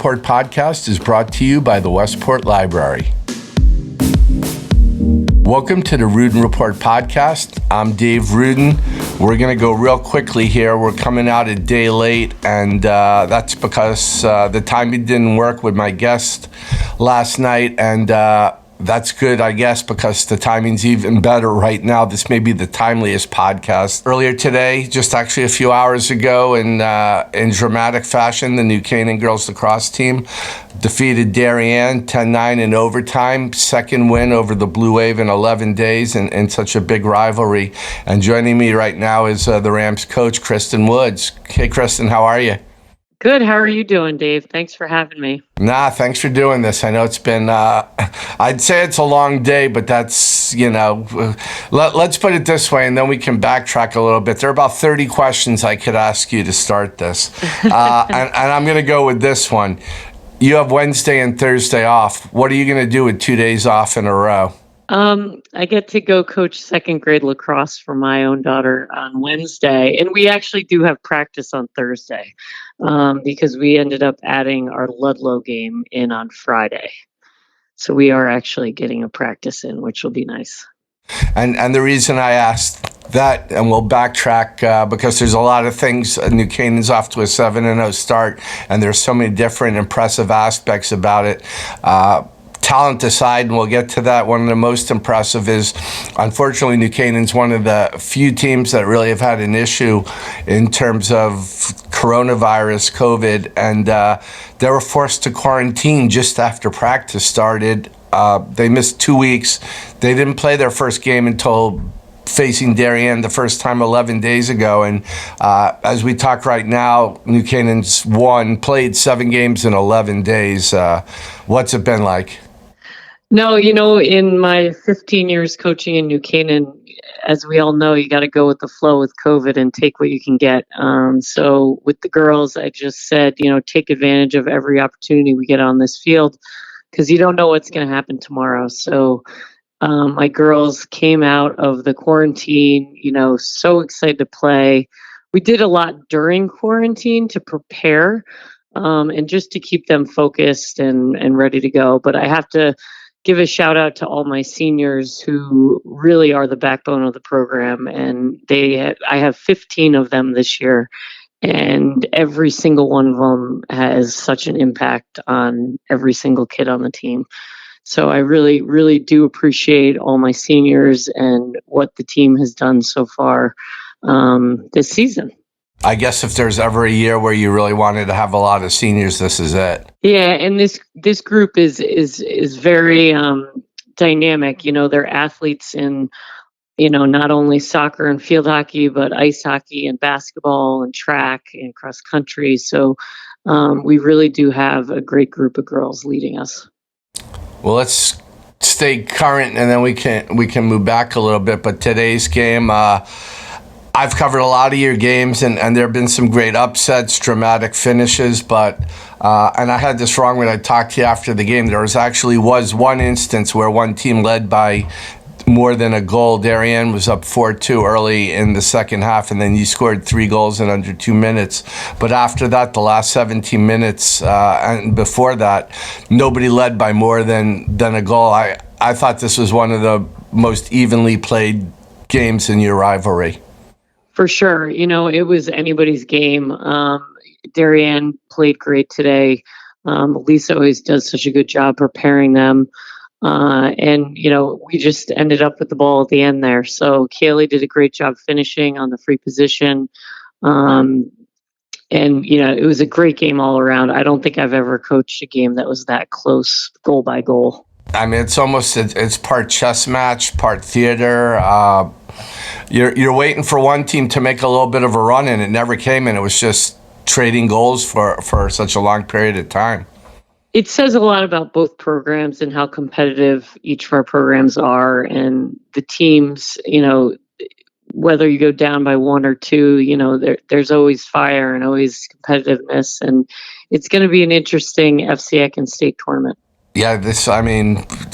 Report podcast is brought to you by the Westport Library. Welcome to the Ruden Report podcast. I'm Dave Ruden. We're going to go real quickly here. We're coming out a day late, and that's because the timing didn't work with my guest last night, and that's good, I guess, because the timing's even better right now. This may be the timeliest podcast. Earlier today, just actually a few hours ago, in dramatic fashion, the new Canaan girls lacrosse team defeated Darien 10-9 in overtime. Second win over the Blue Wave in 11 days in such a big rivalry. And joining me right now is the Rams coach, Kristin Woods. Hey, Kristin, how are you? Good. How are you doing, Dave? Thanks for having me. Thanks for doing this. I know it's been, I'd say it's a long day, but that's, let's put it this way, and then we can backtrack a little bit. There are about 30 questions I could ask you to start this. And I'm going to go with this one. You have Wednesday and Thursday off. What are you going to do with 2 days off in a row? I get to go coach second grade lacrosse for my own daughter on Wednesday. And we actually do have practice on Thursday because we ended up adding our Ludlow game in on Friday. So we are actually getting a practice in, which will be nice. And the reason I asked that, and we'll backtrack because there's a lot of things. New Canaan's off to a 7-0 start, and there's so many different impressive aspects about it. Talent aside, and we'll get to that, one of the most impressive is, unfortunately, New Canaan's one of the few teams that really have had an issue in terms of coronavirus, COVID, and they were forced to quarantine just after practice started. They missed 2 weeks. They didn't play their first game until facing Darien the first time 11 days ago. And as we talk right now, New Canaan's played 7 games in 11 days. What's it been like? No, in my 15 years coaching in New Canaan, as we all know, you got to go with the flow with COVID and take what you can get. So with the girls, I just said, take advantage of every opportunity we get on this field because you don't know what's going to happen tomorrow. So my girls came out of the quarantine, so excited to play. We did a lot during quarantine to prepare and just to keep them focused and ready to go. But I have to give a shout out to all my seniors who really are the backbone of the program. And I have 15 of them this year, and every single one of them has such an impact on every single kid on the team. So I really, really do appreciate all my seniors and what the team has done so far this season. I guess if there's ever a year where you really wanted to have a lot of seniors, this is it. Yeah, and this group is very dynamic. They're athletes in, not only soccer and field hockey, but ice hockey and basketball and track and cross country. So we really do have a great group of girls leading us. Well, let's stay current, and then we can move back a little bit. But today's game, I've covered a lot of your games, and there have been some great upsets, dramatic finishes, but and I had this wrong when I talked to you after the game. There was one instance where one team led by more than a goal. Darien was up 4-2 early in the second half, and then you scored 3 goals in under 2 minutes. But after that, the last 17 minutes and before that, nobody led by more than a goal. I thought this was one of the most evenly played games in your rivalry. For sure. It was anybody's game. Darien played great today. Lisa always does such a good job preparing them. And we just ended up with the ball at the end there. So Kaylee did a great job finishing on the free position. And, it was a great game all around. I don't think I've ever coached a game that was that close goal by goal. I mean, it's part chess match, part theater. You're waiting for one team to make a little bit of a run, and it never came, and it was just trading goals for such a long period of time. It says a lot about both programs and how competitive each of our programs are, and the teams, whether you go down by 1 or 2, there's always fire and always competitiveness, and it's going to be an interesting FCIAC and state tournament. Yeah,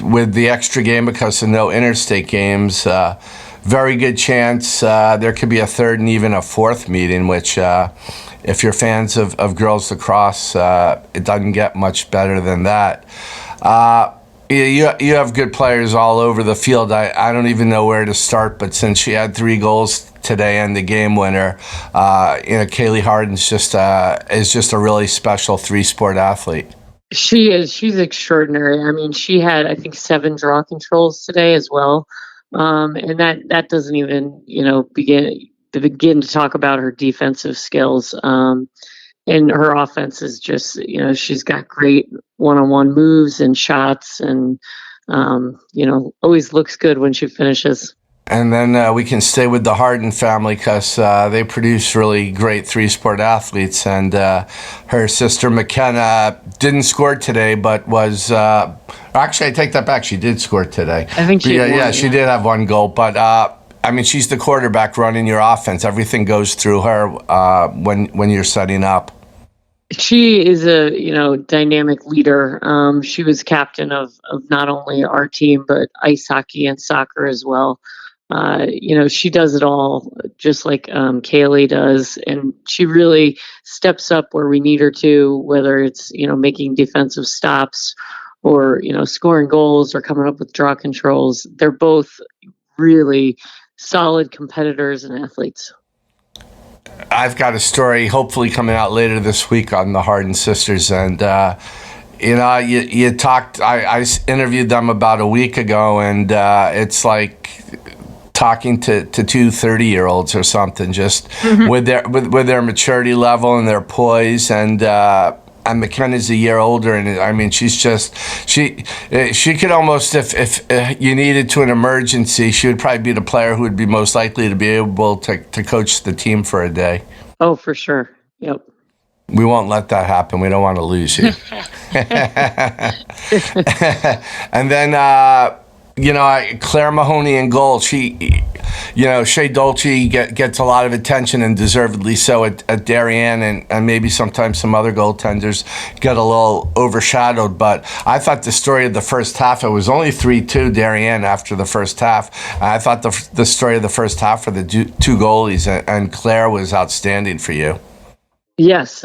with the extra game because of no interstate games, very good chance there could be a third and even a fourth meeting, which if you're fans of girls lacrosse, it doesn't get much better than that. You have good players all over the field. I don't even know where to start, but since she had 3 goals today and the game winner, Kaylee Harden's is just a really special 3-sport athlete. She is. She's extraordinary. I mean, she had, I think, 7 draw controls today as well. And that doesn't even, begin to talk about her defensive skills. And her offense is just, she's got great one-on-one moves and shots, and always looks good when she finishes. And then we can stay with the Harden family because they produce really great 3-sport athletes. And her sister McKenna didn't score today, but was actually, I take that back. She did score today. I think she she did have 1 goal. But I mean, she's the quarterback running your offense. Everything goes through her when you're setting up. She is a dynamic leader. She was captain of not only our team but ice hockey and soccer as well. She does it all, just like Kaylee does, and she really steps up where we need her to, whether it's making defensive stops or scoring goals or coming up with draw controls. They're both really solid competitors and athletes. I've got a story hopefully coming out later this week on the Harden sisters, and you talked. I interviewed them about a week ago, and it's like talking to 2 30-year-olds or something, just with their maturity level and their poise. And McKenna's a year older, and I mean, she's just she could almost, if you needed to an emergency, she would probably be the player who would be most likely to be able to coach the team for a day. Oh, for sure. Yep. We won't let that happen. We don't want to lose you. And then Claire Mahoney in goal. Shea Dolce gets a lot of attention, and deservedly so, at Darien, and maybe sometimes some other goaltenders get a little overshadowed. But I thought the story of the first half, it was only 3-2 Darien after the first half. I thought the story of the first half for the 2 goalies, and Claire was outstanding for you. Yes,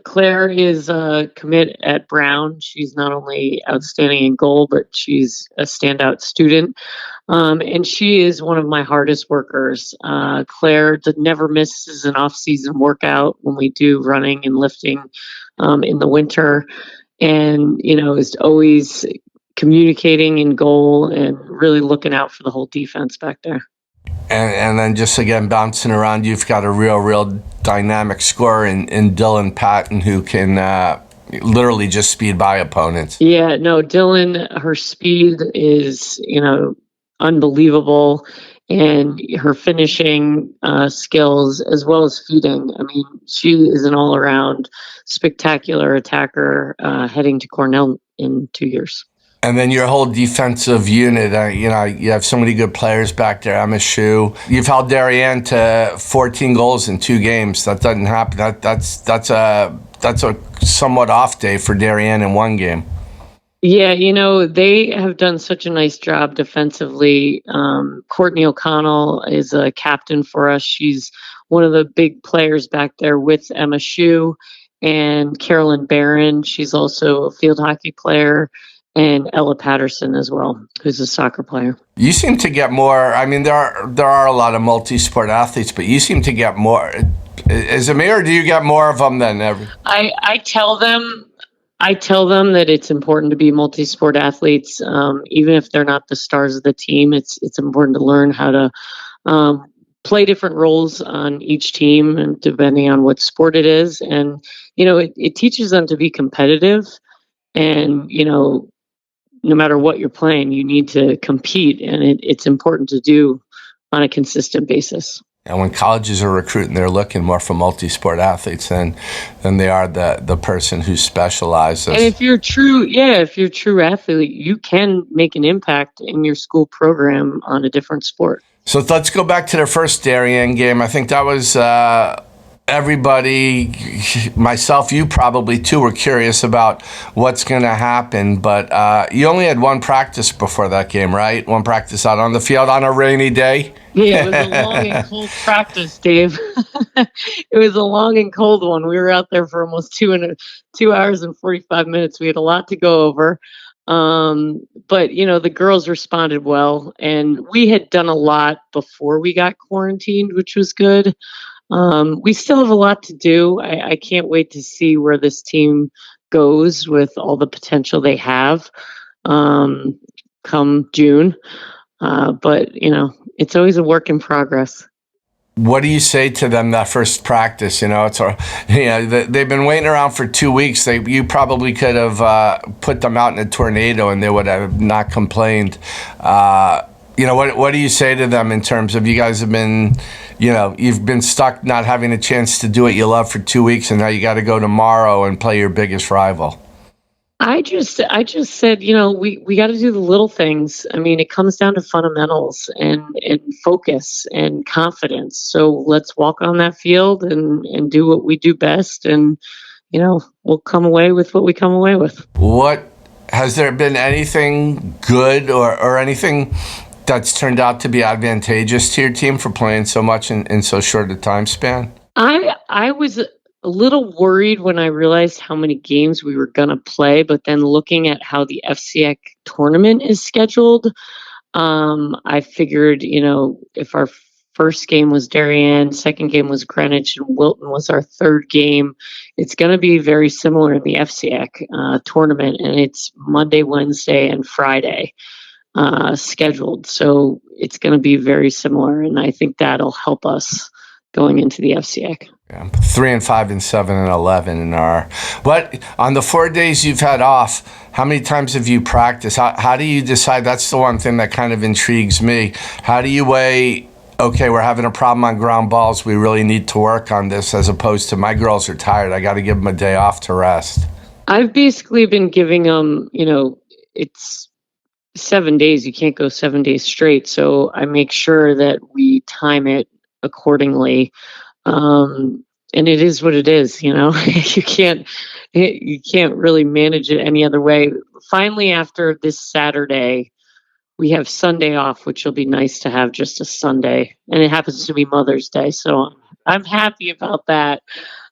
Claire is a commit at Brown. She's not only outstanding in goal, but she's a standout student. And she is one of my hardest workers. Claire never misses an off-season workout when we do running and lifting in the winter, and is always communicating in goal and really looking out for the whole defense back there. And then just again bouncing around, you've got a real dynamic scorer in Dylan Patton, who can literally just speed by opponents. Yeah, no, Dylan, her speed is unbelievable, and her finishing skills as well as feeding. I mean, she is an all-around spectacular attacker heading to Cornell in 2 years. And then your whole defensive unit, you have so many good players back there. Emma Shue. You've held Darien to 14 goals in 2 games. That doesn't happen. That's a somewhat off day for Darien in 1 game. Yeah, they have done such a nice job defensively. Courtney O'Connell is a captain for us. She's one of the big players back there with Emma Shue and Carolyn Barron. She's also a field hockey player. And Ella Patterson as well, who's a soccer player. You seem to get more. I mean, there are a lot of multi-sport athletes, but you seem to get more. Is it me, or do you get more of them than ever? I tell them that it's important to be multi-sport athletes, even if they're not the stars of the team. It's important to learn how to play different roles on each team, and depending on what sport it is, and it teaches them to be competitive, and no matter what you're playing, you need to compete, and it's important to do on a consistent basis. And when colleges are recruiting, they're looking more for multi-sport athletes than they are the person who specializes. And if you're a true athlete, you can make an impact in your school program on a different sport. So let's go back to their first Darien game. I think that was everybody, myself, you probably too, were curious about what's going to happen. But you only had one practice before that game, right? One practice out on the field on a rainy day. Yeah, it was a long and cold practice, Dave. It was a long and cold one. We were out there for almost 2 hours and 45 minutes. We had a lot to go over. But the girls responded well, and we had done a lot before we got quarantined, which was good. We still have a lot to do. I can't wait to see where this team goes with all the potential they have come June. But it's always a work in progress. What do you say to them that first practice? They've been waiting around for 2 weeks. You probably could have put them out in a tornado and they would have not complained. What do you say to them in terms of, you guys have been, you've been stuck not having a chance to do what you love for 2 weeks, and now you got to go tomorrow and play your biggest rival? I just said, we got to do the little things. I mean, it comes down to fundamentals and focus and confidence. So let's walk on that field and do what we do best. And, we'll come away with what we come away with. Has there been anything good or anything that's turned out to be advantageous to your team for playing so much in so short a time span? I was a little worried when I realized how many games we were going to play, but then looking at how the FCX tournament is scheduled, I figured, if our first game was Darien, second game was Greenwich, and Wilton was our third game, it's going to be very similar in the FCX tournament, and it's Monday, Wednesday, and Friday scheduled. So it's going to be very similar, and I think that'll help us going into the FCX. Yeah, 3 and 5 and 7 and 11 in our. But on the 4 days you've had off, how many times have you practiced? How do you decide? That's the one thing that kind of intrigues me. How do you weigh, okay, we're having a problem on ground balls, we really need to work on this, as opposed to, my girls are tired, I got to give them a day off to rest? I've basically been giving them, it's 7 days. You can't go 7 days straight. So I make sure that we time it accordingly. And it is what it is, you can't really manage it any other way. Finally, after this Saturday, we have Sunday off, which will be nice to have just a Sunday. And it happens to be Mother's Day. So I'm happy about that.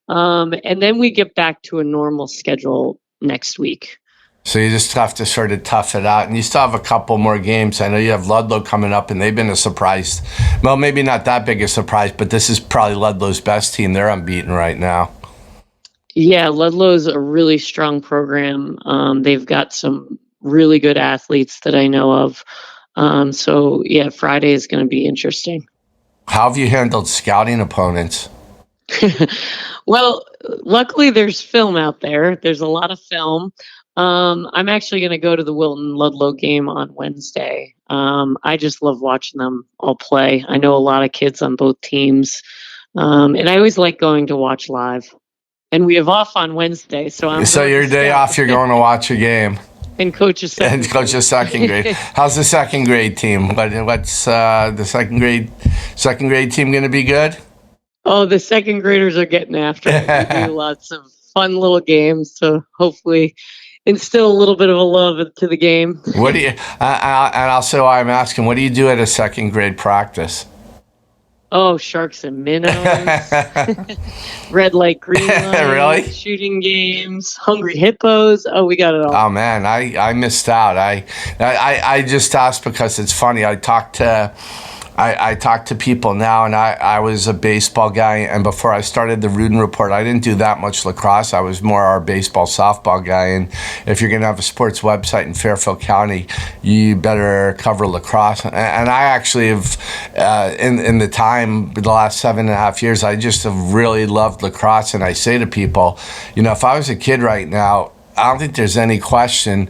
And then we get back to a normal schedule next week. So you just have to sort of tough it out. And you still have a couple more games. I know you have Ludlow coming up, and they've been a surprise. Well, maybe not that big a surprise, but this is probably Ludlow's best team. They're unbeaten right now. Yeah, Ludlow's a really strong program. They've got some really good athletes that I know of. So, Friday is going to be interesting. How have you handled scouting opponents? Well, luckily there's film out there. There's a lot of film. I'm actually going to go to the Wilton Ludlow game on Wednesday. I just love watching them all play. I know a lot of kids on both teams. And I always like going to watch live. And we have off on Wednesday. So your day off, you're going to watch a game. And coach a second grade. And coach a second grade. How's the second grade team? What's the second grade team going to be good? Oh, the second graders are getting after it. We do lots of fun little games to hopefully instill a little bit of a love to the game. What do you? And also, I'm asking, what do you do at a second grade practice? Oh, sharks and minnows, red light, green light, really? Shooting games, hungry hippos. Oh, we got it all. Oh man, I missed out. I just asked because it's funny. I talk to people now, and I was a baseball guy, and before I started the Ruden Report, I didn't do that much lacrosse. I was more our baseball, softball guy, and if you're going to have a sports website in Fairfield County, you better cover lacrosse. And I actually have, in the last 7.5 years, I just have really loved lacrosse, and I say to people, if I was a kid right now, I don't think there's any question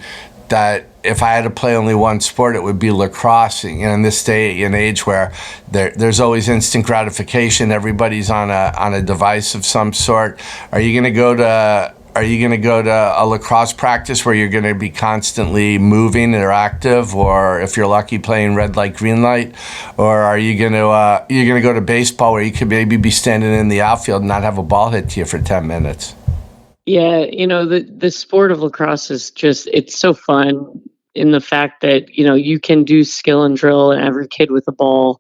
that if I had to play only one sport, it would be lacrosse. In this day and age where there's always instant gratification, everybody's on a device of some sort. Are you going to go to are you going to go to a lacrosse practice where you're going to be constantly moving or active, or if you're lucky playing red light, green light, or are you going to go to baseball where you could maybe be standing in the outfield and not have a ball hit to you for 10 minutes? Yeah, the sport of lacrosse is just, it's so fun in the fact that, you can do skill and drill and every kid with a ball,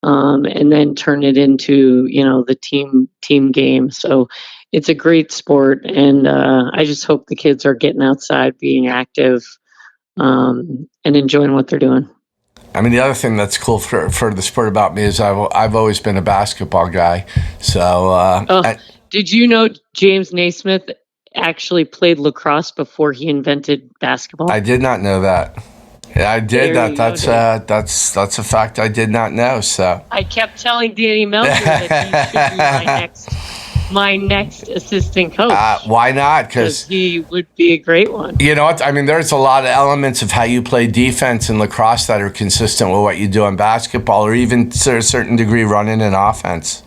and then turn it into, the team game. So it's a great sport, and I just hope the kids are getting outside, being active, and enjoying what they're doing. I mean, the other thing that's cool for the sport about me is I've always been a basketball guy. So, did you know James Naismith actually played lacrosse before he invented basketball? I did not know that. Yeah, I did There that. That's a fact I did not know. So I kept telling Danny Melcher that he should be my next assistant coach. Why not? Because he would be a great one. You know what? I mean, there's a lot of elements of how you play defense in lacrosse that are consistent with what you do in basketball, or even to a certain degree running an offense.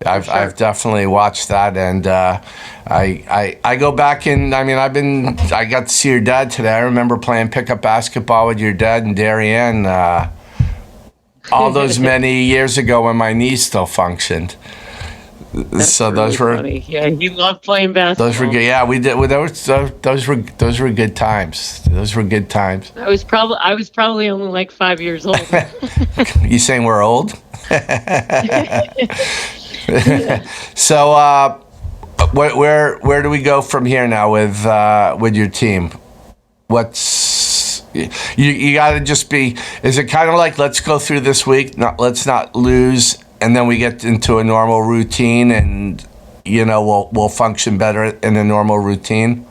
I've definitely watched that, and I go back and I got to see your dad today. I remember playing pickup basketball with your dad and Darien all those many years ago when my knee still functioned. So those were funny. Yeah, he loved playing basketball. Those were good. Yeah, we did. Those were good times. Those were good times. I was probably only like 5 years old. You saying we're old? So, where do we go from here now with your team? What's you got to just be? Is it kind of like, let's go through this week, let's not lose, and then we get into a normal routine, and we'll function better in a normal routine?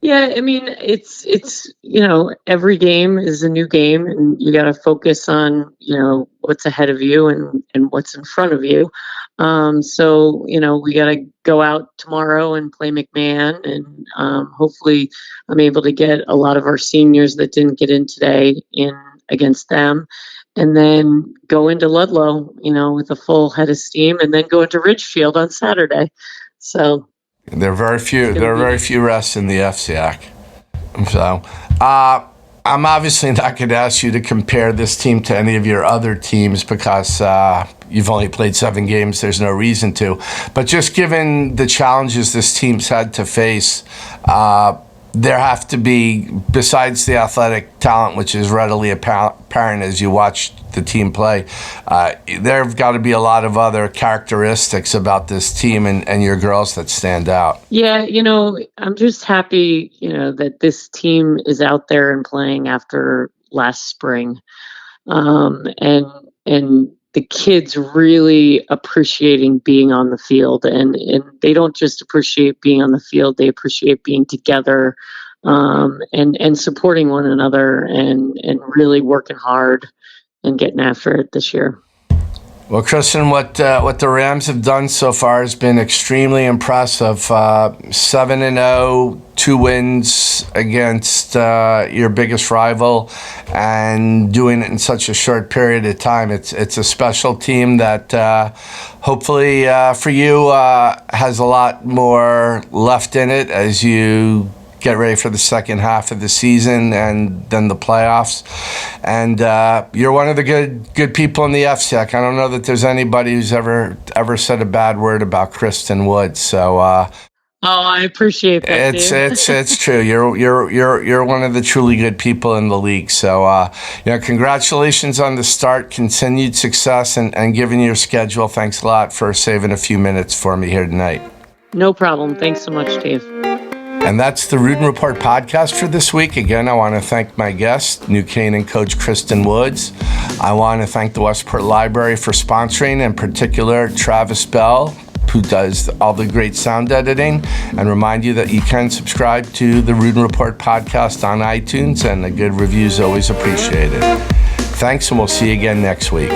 Yeah, I mean, it's every game is a new game, and you got to focus on what's ahead of you and what's in front of you. So we got to go out tomorrow and play McMahon, and hopefully I'm able to get a lot of our seniors that didn't get in today in against them, and then go into Ludlow, with a full head of steam, and then go into Ridgefield on Saturday. So. There are very few rests in the FCAC. So, I'm obviously not going to ask you to compare this team to any of your other teams because you've only played 7 games. There's no reason to. But just given the challenges this team's had to face, there have to be, besides the athletic talent, which is readily apparent as you watch the team play, there have got to be a lot of other characteristics about this team and your girls that stand out. Yeah, I'm just happy, that this team is out there and playing after last spring. And the kids really appreciating being on the field, and they don't just appreciate being on the field, they appreciate being together, and supporting one another, and really working hard and getting after it this year. Well, Kristin, what the Rams have done so far has been extremely impressive. 7-0, 2 wins against your biggest rival, and doing it in such a short period of time. It's a special team that hopefully for you has a lot more left in it as you get ready for the second half of the season and then the playoffs. And you're one of the good people in the FCAC. I don't know that there's anybody who's ever said a bad word about Kristin Woods. So I appreciate that. It's true. You're one of the truly good people in the league. So congratulations on the start, continued success, and given your schedule, thanks a lot for saving a few minutes for me here tonight. No problem. Thanks so much, Dave. And that's the Ruden Report podcast for this week. Again, I want to thank my guest, New Canaan coach Kristin Woods. I want to thank the Westport Library for sponsoring, in particular Travis Bell, who does all the great sound editing, and remind you that you can subscribe to the Ruden Report podcast on iTunes, and a good review is always appreciated. Thanks, and we'll see you again next week.